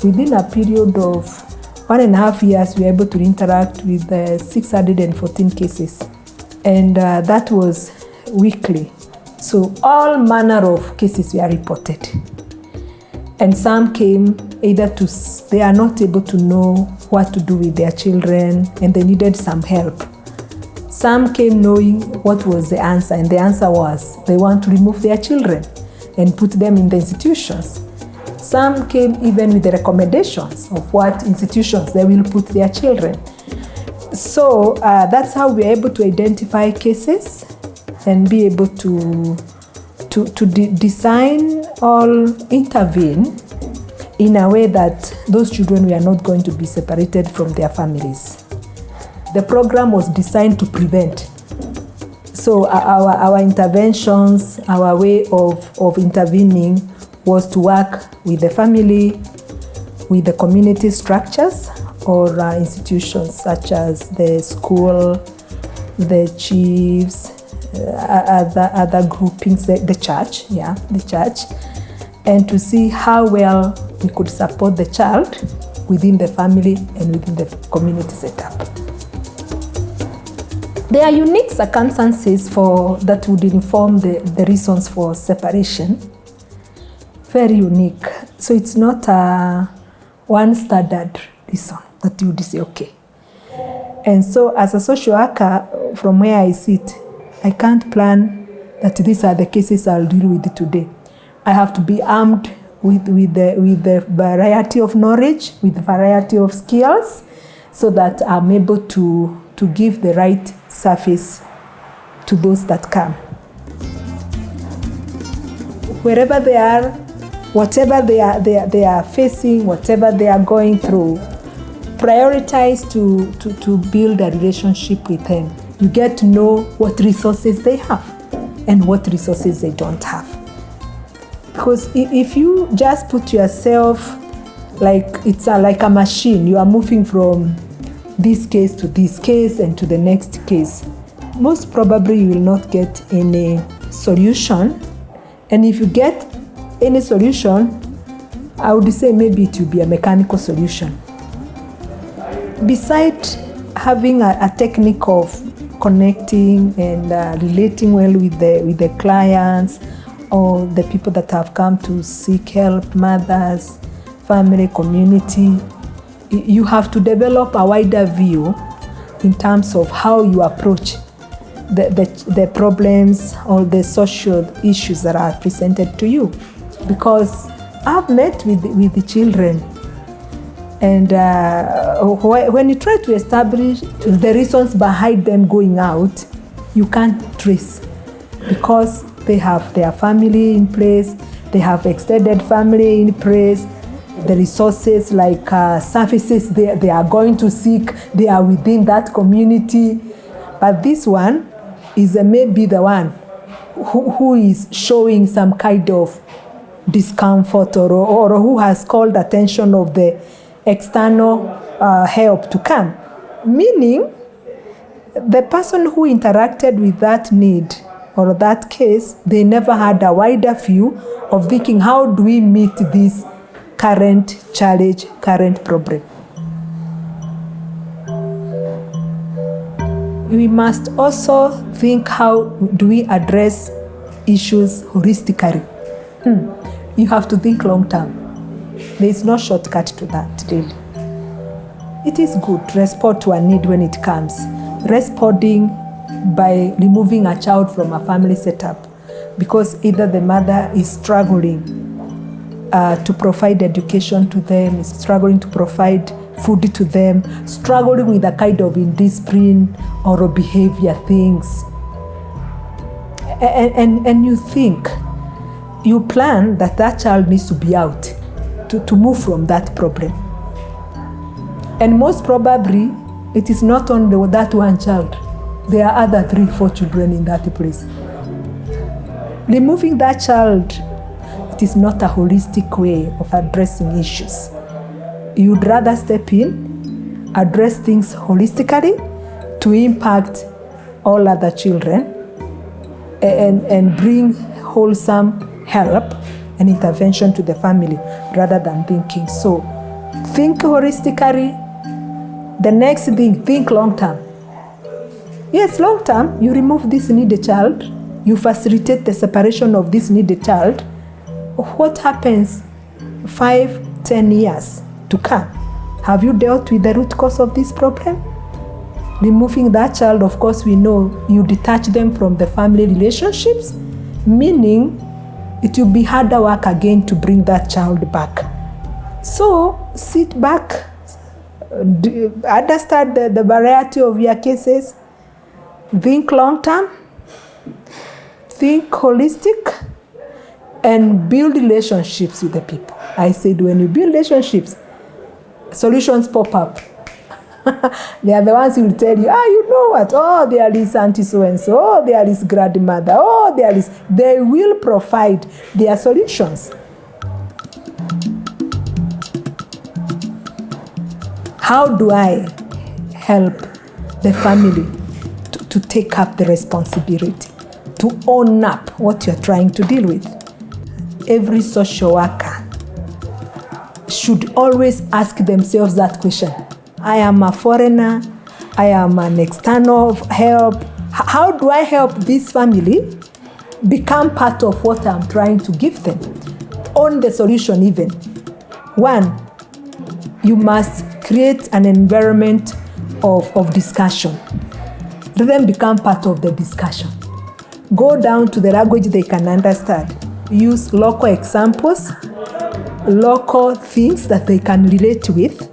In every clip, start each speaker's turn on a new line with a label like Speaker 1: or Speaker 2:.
Speaker 1: within a period of 1.5 years, we were able to interact with 614 cases. And that was weekly. So all manner of cases were reported. And some came either they are not able to know what to do with their children and they needed some help. Some came knowing what was the answer, and the answer was they want to remove their children and put them in the institutions. Some came even with the recommendations of what institutions they will put their children. So that's how we're able to identify cases and be able to design or intervene in a way that those children were not going to be separated from their families. The program was designed to prevent. So our interventions, our way of intervening was to work with the family, with the community structures or institutions such as the school, the chiefs, other groupings, the church, and to see how well we could support the child within the family and within the community setup. There are unique circumstances that would inform the reasons for separation. Very unique. So it's not one standard reason that you would say, okay. And so as a social worker, from where I sit, I can't plan that these are the cases I'll deal with today. I have to be armed with the variety of knowledge, with the variety of skills, so that I'm able to give the right service to those that come. Wherever they are, whatever they are facing, whatever they are going through, prioritize to build a relationship with them. You get to know what resources they have and what resources they don't have. Because if you just put yourself like it's like a machine, you are moving from this case to this case and to the next case, most probably you will not get any solution. And if you get any solution, I would say maybe it will be a mechanical solution. Besides having a technique of connecting and relating well with the clients or the people that have come to seek help, mothers, family, community, you have to develop a wider view in terms of how you approach the problems or the social issues that are presented to you. Because I've met with the children, and when you try to establish the reasons behind them going out, you can't trace, because they have their family in place, they have extended family in place, the resources like services they are going to seek, they are within that community. But this one is maybe the one who is showing some kind of discomfort or who has called attention of the external help to come. Meaning, the person who interacted with that need or that case, they never had a wider view of thinking, how do we meet this current challenge, current problem? We must also think, how do we address issues holistically? You have to think long term. There is no shortcut to that, really. It is good to respond to a need when it comes. Responding by removing a child from a family setup because either the mother is struggling to provide education to them, is struggling to provide food to them, struggling with a kind of indiscipline or behavior things. And you think, you plan that child needs to be out to move from that problem. And most probably, it is not only that one child. There are other 3-4 children in that place. Removing that child, it is not a holistic way of addressing issues. You'd rather step in, address things holistically to impact all other children and bring wholesome help and intervention to the family rather than thinking, so think holistically. The next thing, think long term. Yes, long term, you remove this needy child, you facilitate the separation of this needy child. What happens 5-10 years to come? Have you dealt with the root cause of this problem? Removing that child, of course, we know you detach them from the family relationships, meaning it will be harder work again to bring that child back. So sit back, understand the variety of your cases, think long term, think holistic, and build relationships with the people. I said when you build relationships, solutions pop up. They are the ones who will tell you, you know what? Oh, there is auntie so-and-so. Oh, there is grandmother. Oh, there is. They will provide their solutions. How do I help the family to take up the responsibility, to own up what you're trying to deal with? Every social worker should always ask themselves that question. I am a foreigner, I am an external help. How do I help this family become part of what I'm trying to give them? Own the solution even. One, you must create an environment of discussion. Let them become part of the discussion. Go down to the language they can understand. Use local examples, local things that they can relate with,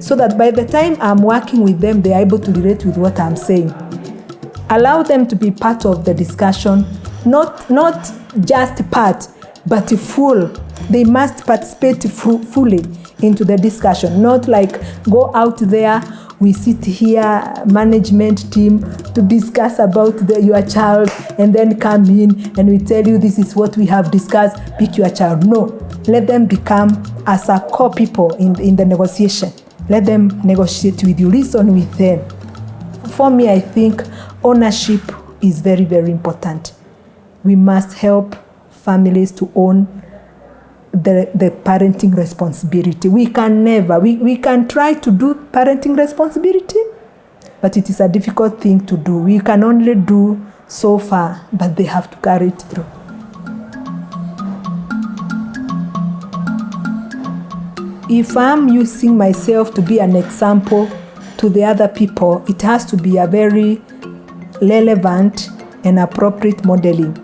Speaker 1: so that by the time I'm working with them, they are able to relate with what I'm saying. Allow them to be part of the discussion, not just part, but full. They must participate fully into the discussion, not like go out there, we sit here, management team, to discuss about your child, and then come in and we tell you this is what we have discussed, pick your child. No, let them become as a core people in the negotiation. Let them negotiate with you, listen with them. For me, I think ownership is very, very important. We must help families to own the parenting responsibility. We can never, we can try to do parenting responsibility, but it is a difficult thing to do. We can only do so far, but they have to carry it through. If I'm using myself to be an example to the other people, it has to be a very relevant and appropriate modeling.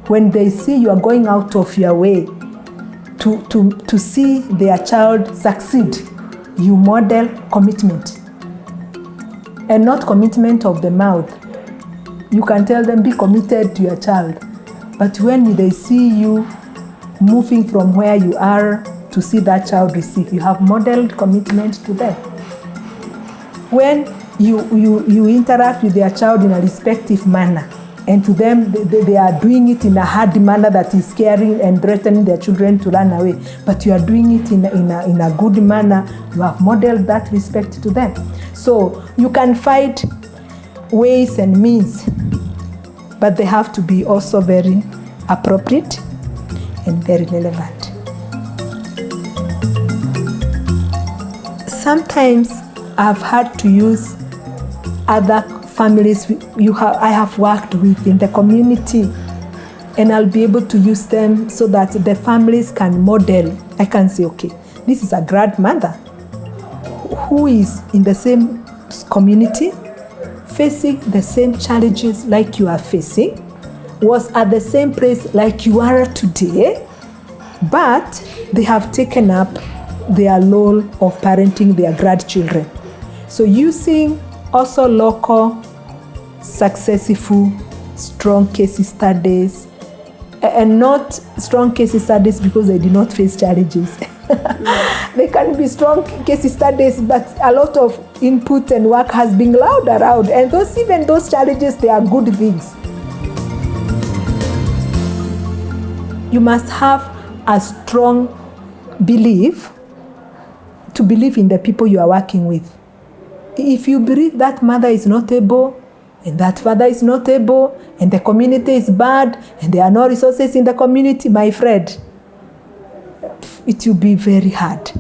Speaker 1: When they see you are going out of your way to see their child succeed, you model commitment. And not commitment of the mouth. You can tell them, be committed to your child. But when they see you moving from where you are to see that child receive, you have modeled commitment to them. When you interact with their child in a respectful manner, and to them they are doing it in a hard manner that is scaring and threatening their children to run away, but you are doing it in a good manner, you have modeled that respect to them. So you can find ways and means, but they have to be also very appropriate and very relevant. Sometimes I've had to use other families I have worked with in the community, and I'll be able to use them so that the families can model. I can say, okay, this is a grandmother who is in the same community, facing the same challenges like you are facing, was at the same place like you are today, but they have taken up their role of parenting their grandchildren. So using also local, successful, strong case studies, and not strong case studies because they did not face challenges. They can be strong case studies, but a lot of input and work has been allowed around, and even those challenges, they are good things. You must have a strong belief to believe in the people you are working with. If you believe that mother is not able, and that father is not able, and the community is bad, and there are no resources in the community, my friend, it will be very hard.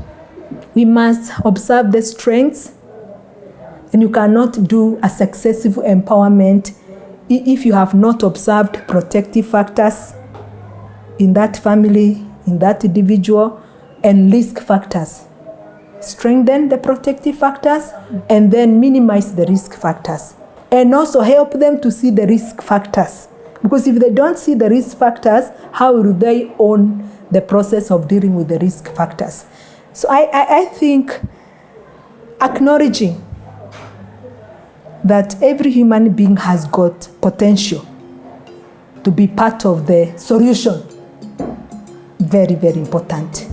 Speaker 1: We must observe the strengths, and you cannot do a successful empowerment if you have not observed protective factors in that family, in that individual, and risk factors. Strengthen the protective factors and then minimize the risk factors. And also help them to see the risk factors. Because if they don't see the risk factors, how will they own the process of dealing with the risk factors? So I think acknowledging that every human being has got potential to be part of the solution, very, very important.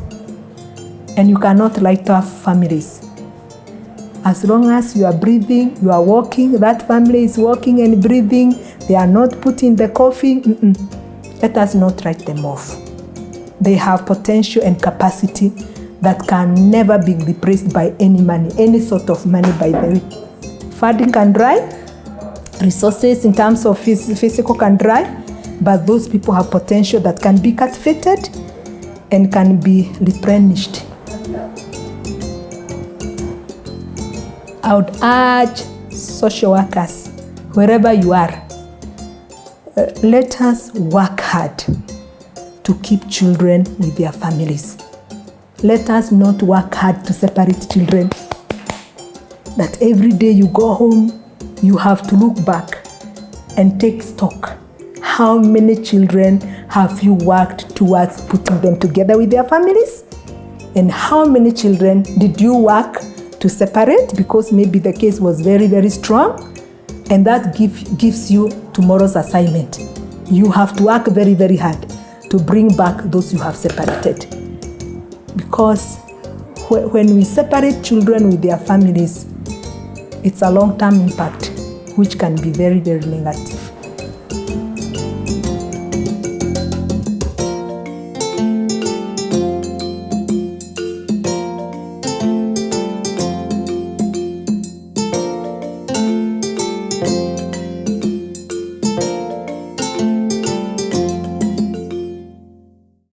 Speaker 1: And you cannot write off families. As long as you are breathing, you are walking, that family is walking and breathing, they are not put in the coffin, let us not write them off. They have potential and capacity that can never be replaced by any money, any sort of money, by the way. Funding can dry, resources in terms of physical can dry, but those people have potential that can be cultivated and can be replenished. I would urge social workers, wherever you are, let us work hard to keep children with their families. Let us not work hard to separate children. That every day you go home, you have to look back and take stock. How many children have you worked towards putting them together with their families? And how many children did you work to separate because maybe the case was very, very strong? And that gives you tomorrow's assignment. You have to work very, very hard to bring back those you have separated. Because when we separate children with their families, it's a long-term impact, which can be very, very negative.